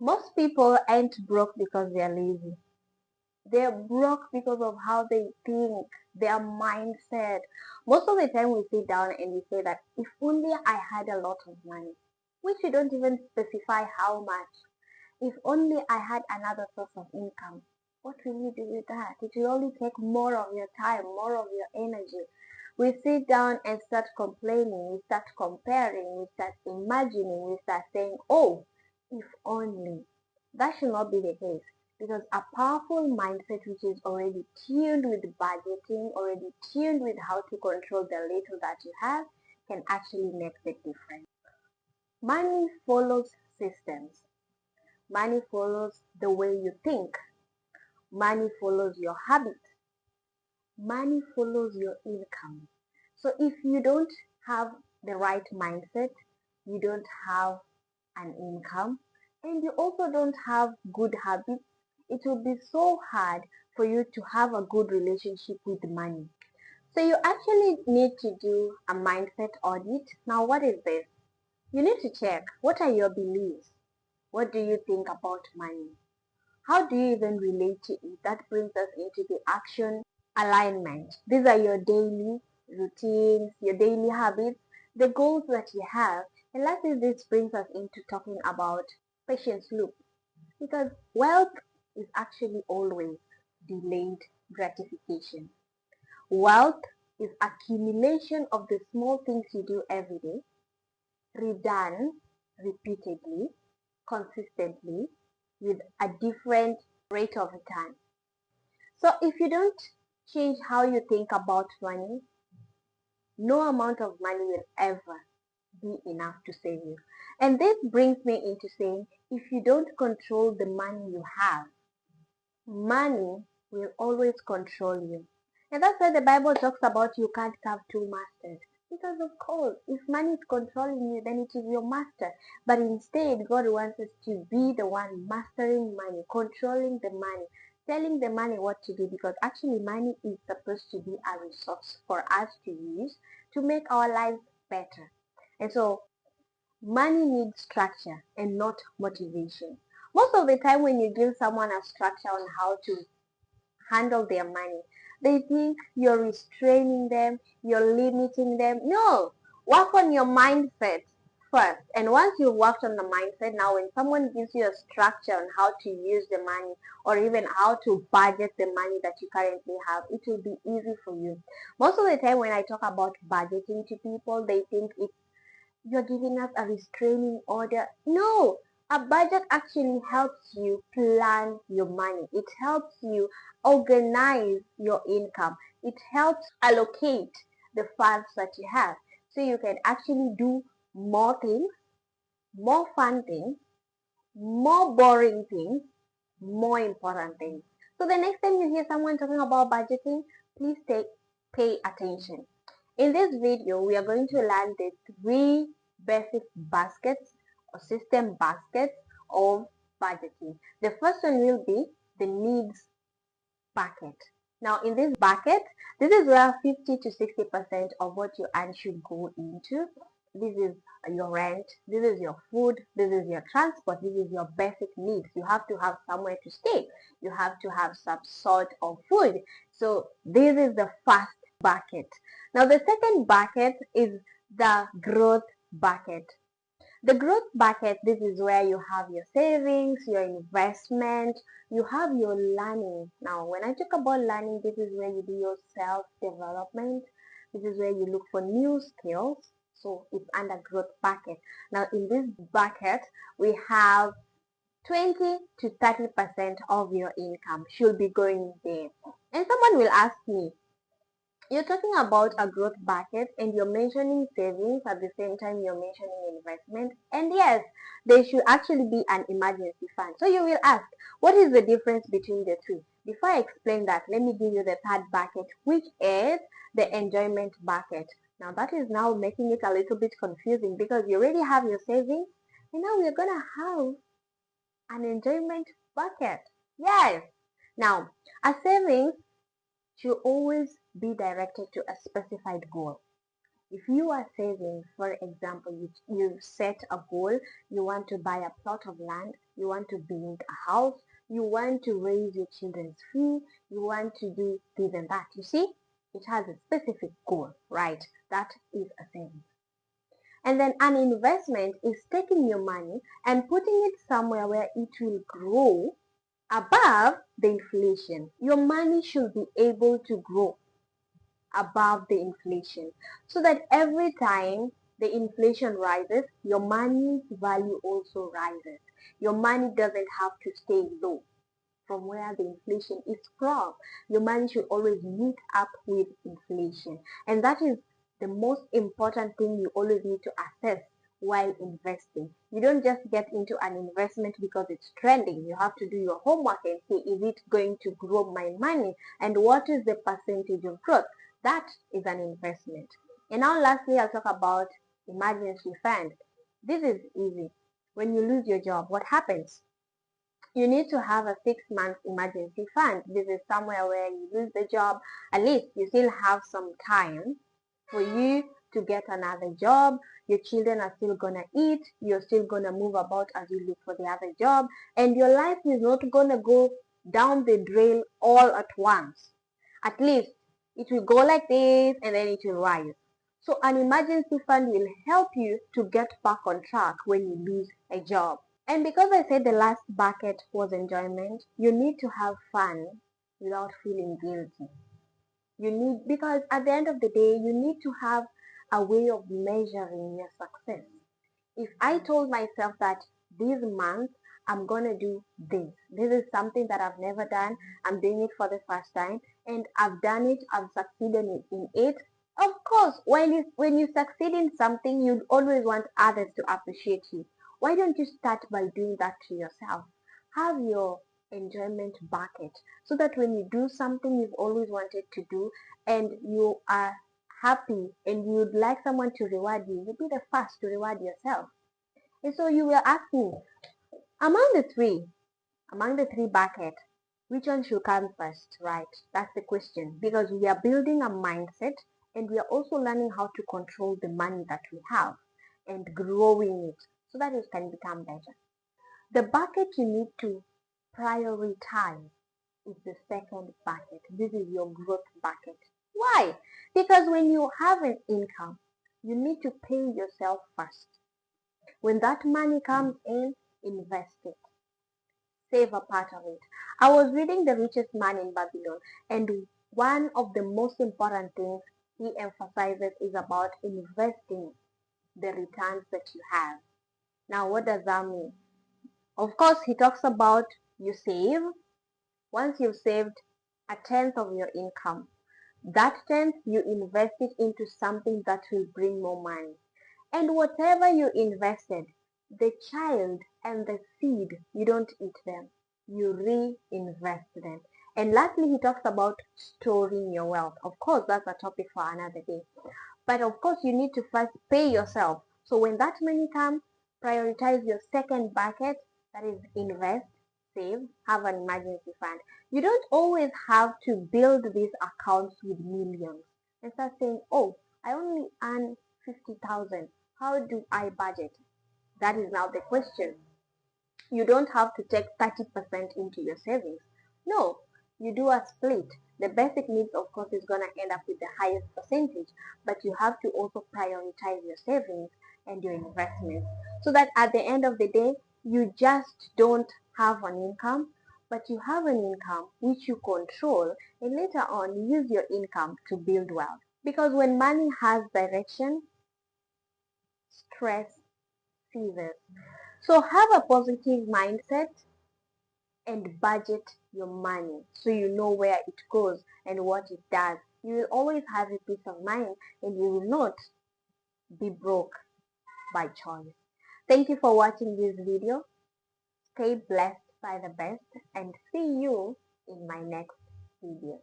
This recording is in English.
Most people ain't broke because they're lazy. They're broke because of how they think, their mindset. Most of the time we sit down and we say that if only I had a lot of money, which you don't even specify how much. If only I had another source of income. What will you do with that? It will only take more of your time, more of your energy. We sit down and start complaining, we start comparing, we start imagining, we start saying, oh, if only. That should not be the case because a powerful mindset which is already tuned with budgeting, already tuned with how to control the little that you have, can actually make the difference. Money follows systems. Money follows the way you think. Money follows your habit. Money follows your income. So if you don't have the right mindset, you don't have an income, and you also don't have good habits, it will be so hard for you to have a good relationship with money. So you actually need to do a mindset audit. Now, what is this? You need to check what are your beliefs? What do you think about money? How do you even relate to it? That brings us into the action alignment. These are your daily routines, your daily habits, the goals that you have. And lastly, this brings us into talking about patience loop. Because wealth is actually always delayed gratification. Wealth is accumulation of the small things you do every day, redone repeatedly, consistently, with a different rate of return. So if you don't change how you think about money, no amount of money will ever be enough to save you. And this brings me into saying if you don't control the money you have, money will always control you. And that's why the Bible talks about you can't have two masters. Because of course, if money is controlling you, then it is your master. But instead, God wants us to be the one mastering money, controlling the money, telling the money what to do. Because actually, money is supposed to be a resource for us to use to make our lives better. And so money needs structure and not motivation. Most of the time when you give someone a structure on how to handle their money, they think you're restraining them, you're limiting them. No, work on your mindset first. And once you've worked on the mindset, now when someone gives you a structure on how to use the money or even how to budget the money that you currently have, it will be easy for you. Most of the time when I talk about budgeting to people, they think it's you're giving us a restraining order. No, a budget actually helps you plan your money. It helps you organize your income. It helps allocate the funds that you have. So you can actually do more things, more fun things, more boring things, more important things. So the next time you hear someone talking about budgeting, please pay attention. In this video, we are going to learn the three basic baskets or system baskets of budgeting. The first one will be the needs bucket. Now in this bucket, this is where 50 to 60% of what you earn should go into. This is your rent, this is your food, this is your transport, this is your basic needs. You have to have somewhere to stay. You have to have some sort of food. So this is the first bucket. Now the second bucket is the growth bucket. The growth bucket, this is where you have your savings, your investment, you have your learning. Now, when I talk about learning, this is where you do your self-development. This is where you look for new skills. So it's under growth bucket. Now, in this bucket, we have 20 to 30% of your income should be going there. And someone will ask me, you're talking about a growth bucket and you're mentioning savings at the same time you're mentioning investment. And yes, there should actually be an emergency fund. So you will ask, what is the difference between the two? Before I explain that, let me give you the third bucket, which is the enjoyment bucket. Now that is now making it a little bit confusing because you already have your savings and now we're going to have an enjoyment bucket. Yes. Now, a savings should always be directed to a specified goal. If you are saving, for example, you set a goal, you want to buy a plot of land, you want to build a house, you want to raise your children's fee, you want to do this and that. You see, it has a specific goal, right? That is a saving. And then an investment is taking your money and putting it somewhere where it will grow above the inflation. Your money should be able to grow above the inflation so that every time the inflation rises, your money's value also rises. Your money doesn't have to stay low from where the inflation is from. Your money should always meet up with inflation. And that is the most important thing you always need to assess while investing. You don't just get into an investment because it's trending. You have to do your homework and see, is it going to grow my money? And what is the percentage of growth? That is an investment. And now lastly, I'll talk about emergency fund. This is easy. When you lose your job, what happens? You need to have a 6 month emergency fund. This is somewhere where you lose the job, at least you still have some time for you to get another job. Your children are still gonna eat, you're still gonna move about as you look for the other job, and your life is not gonna go down the drain all at once. At least it will go like this and then it will rise. So an emergency fund will help you to get back on track when you lose a job. And because I said the last bucket was enjoyment, you need to have fun without feeling guilty. Because at the end of the day, you need to have a way of measuring your success. If I told myself that this month I'm gonna do this, this is something that I've never done, I'm doing it for the first time, and I've done it, I've succeeded in it. Of course, when you succeed in something, you'd always want others to appreciate you. Why don't you start by doing that to yourself? Have your enjoyment bucket so that when you do something you've always wanted to do and you are happy and you'd like someone to reward you, you'll be the first to reward yourself. And so you will ask me, among the three buckets, which one should come first, right? That's the question. Because we are building a mindset and we are also learning how to control the money that we have and growing it so that it can become better. The bucket you need to prioritize is the second bucket. This is your growth bucket. Why? Because when you have an income, you need to pay yourself first. When that money comes in, invest it. Save a part of it. I was reading The Richest Man in Babylon, and one of the most important things he emphasizes is about investing the returns that you have. Now, what does that mean? Of course, he talks about you save. Once you've saved a tenth of your income, that tenth you invest it into something that will bring more money. And whatever you invested, the child and the seed, you don't eat them. You reinvest them. And lastly, he talks about storing your wealth. Of course, that's a topic for another day. But of course, you need to first pay yourself. So when that money comes, prioritize your second bucket, that is invest, save, have an emergency fund. You don't always have to build these accounts with millions and start saying, oh, I only earn 50,000. How do I budget? That is now the question. You don't have to take 30% into your savings. No, you do a split. The basic needs, of course, is going to end up with the highest percentage, but you have to also prioritize your savings and your investments so that at the end of the day, you just don't have an income, but you have an income which you control, and later on use your income to build wealth. Because when money has direction, stress ceases. So have a positive mindset and budget your money so you know where it goes and what it does. You will always have a peace of mind and you will not be broke by choice. Thank you for watching this video. Stay blessed by the best and see you in my next video.